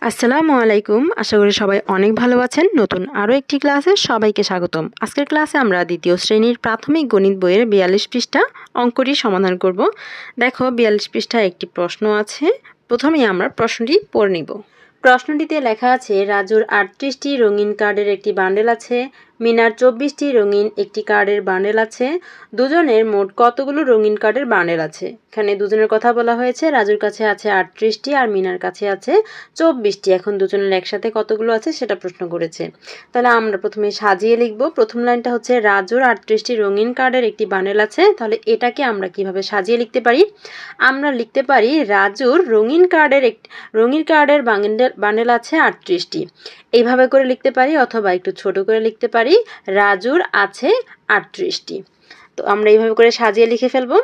আসসালামু আলাইকুম। আশা করি সবাই অনেক ভালো আছেন। নতুন আরও একটি ক্লাসে সবাইকে স্বাগতম। আজকের ক্লাসে আমরা দ্বিতীয় শ্রেণীর প্রাথমিক গণিত বইয়ের ৪২ পৃষ্ঠা অঙ্কটি সমাধান করব। দেখো ৪২ পৃষ্ঠায় একটি প্রশ্ন আছে। প্রথমেই আমরা প্রশ্নটি পড়ে নিব। প্রশ্নটিতে লেখা আছে, রাজুর ৩৮টি রঙিন কার্ডের একটি বান্ডেল আছে, মিনার ২৪টি রঙিন একটি কার্ডের বান্ডেল আছে। দুজনের মোট কতগুলো রঙিন কার্ডের বান্ডেল আছে? এখানে দুজনের কথা বলা হয়েছে। রাজুর কাছে আছে ৩৮টি আর মিনার কাছে আছে ২৪টি। এখন দুজনের একসাথে কতগুলো আছে সেটা প্রশ্ন করেছে। তাহলে আমরা প্রথমে সাজিয়ে লিখব। প্রথম লাইনটা হচ্ছে রাজুর 38টি রঙিন কার্ডের একটি বান্ডেল আছে। তাহলে এটাকে আমরা কিভাবে সাজিয়ে লিখতে পারি? আমরা লিখতে পারি রাজুর রঙিন কার্ডের বান্ডেল আছে 38টি। এইভাবে করে লিখতে পারি, অথবা একটু ছোট করে লিখতে পারি রাজুর আছে 38টি। তো আমরা এইভাবে করে সাজিয়ে লিখে ফেলবো,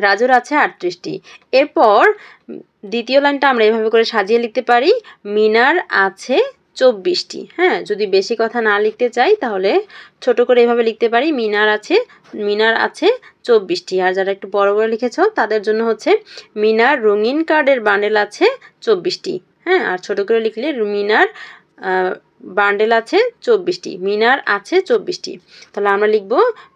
রাজুর আছে 38টি। এরপর দ্বিতীয় লাইনটা আমরা এইভাবে করে সাজিয়ে লিখতে পারি মিনার আছে 24টি। হ্যাঁ, যদি বেশি কথা না লিখতে চাই তাহলে ছোট করে এইভাবে লিখতে পারি মিনার আছে 24টি। আর যারা একটু বড় করে লিখেছ তাদের জন্য হচ্ছে মিনার রঙিন কার্ডের বান্ডেল আছে 24টি। হ্যাঁ, আর ছোট করে লিখলে মিনার বান্ডেল আছে 24টি, মিনার আছে 24টি। তাহলে আমরা লিখব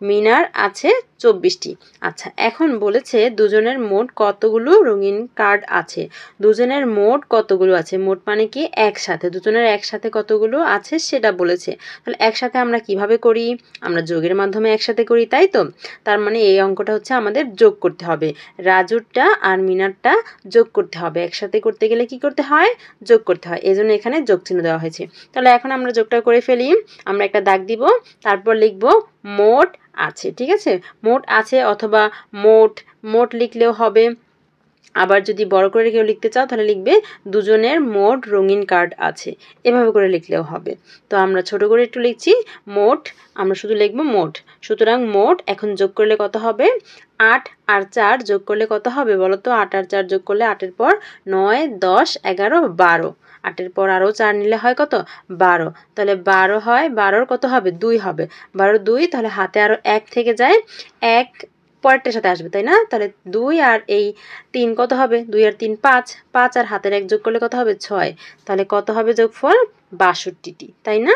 মিনার আছে 24টি। আচ্ছা, এখন বলেছে দুজনের মোট কতগুলো রঙিন কার্ড আছে। দুজনের মোট কতগুলো আছে, মোট মানে কি একসাথে, দুজনের একসাথে কতগুলো আছে সেটা বলেছে। তাহলে একসাথে আমরা কিভাবে করি? আমরা যোগের মাধ্যমে একসাথে করি, তাই তো? তার মানে এই অঙ্কটা হচ্ছে আমাদের যোগ করতে হবে। রাজুরটা আর মিনারটা যোগ করতে হবে। একসাথে করতে গেলে কি করতে হয়? যোগ করতে হয়। এই জন্য এখানে যোগ চিহ্ন দেওয়া হয়েছে। তাহলে এখন আমরা যোগটা করে ফেলি। আমরা একটা দাগ দিব, তারপর লিখব মোট আছে। ঠিক আছে, মোট আছে, অথবা মোট লিখলেও হবে। আবার যদি বড় করে কেউ লিখতে চাও তাহলে লিখবে দুজনের মোট রঙিন কার্ড আছে। এভাবে করে লিখলেও হবে। তো আমরা ছোট করে একটু লিখছি মোট, আমরা শুধু লিখবো মোট। সুতরাং মোট এখন যোগ করলে কত হবে? ৮ আর ৪ যোগ করলে কত হবে বলো তো? ৮ আর ৪ যোগ করলে ৮-এর পর ৯, ১০, ১১, ১২। ৮-এর পর আরও ৪ নিলে হয় কত? ১২। তাহলে ১২ হয়, ১২-র কত হবে? ২ হবে। ১২ ২, তাহলে হাতে আরও ১ থেকে যায়, ১ পরেরটার সাথে আসবে, তাই না? তাহলে ২ আর এই ৩ কত হবে? ২ আর ৩ ৫, ৫ আর হাতের ১ যোগ করলে কত হবে? ৬। তাহলে কত হবে যোগফল? ৬২টি, তাই না?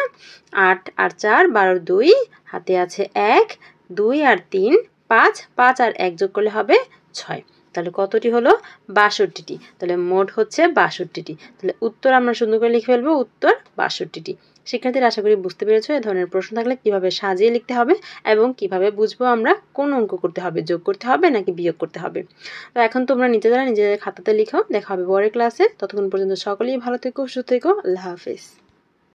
৮ আর ৪, ১২, ২, হাতে আছে ১, ২ আর ৩ ৫, ৫ আর ১ যোগ করলে হবে ৬। তাহলে কতটি হলো? ৬২টি। তাহলে মোট হচ্ছে ৬২টি। তাহলে উত্তর আমরা সুন্দর করে লিখে ফেলবো, উত্তর ৬২টি। শিক্ষার্থীরা আশা করি বুঝতে পেরেছো এই ধরনের প্রশ্ন থাকলে কিভাবে সাজিয়ে লিখতে হবে এবং কিভাবে বুঝবো আমরা কোন অঙ্ক করতে হবে, যোগ করতে হবে নাকি বিয়োগ করতে হবে। তো এখন তোমরা নিজেদের খাতাতে লিখো। দেখা হবে পরের ক্লাসে। ততক্ষণ পর্যন্ত সকলেই ভালো থেকো, সুস্থ থেকো। আল্লাহ হাফেজ।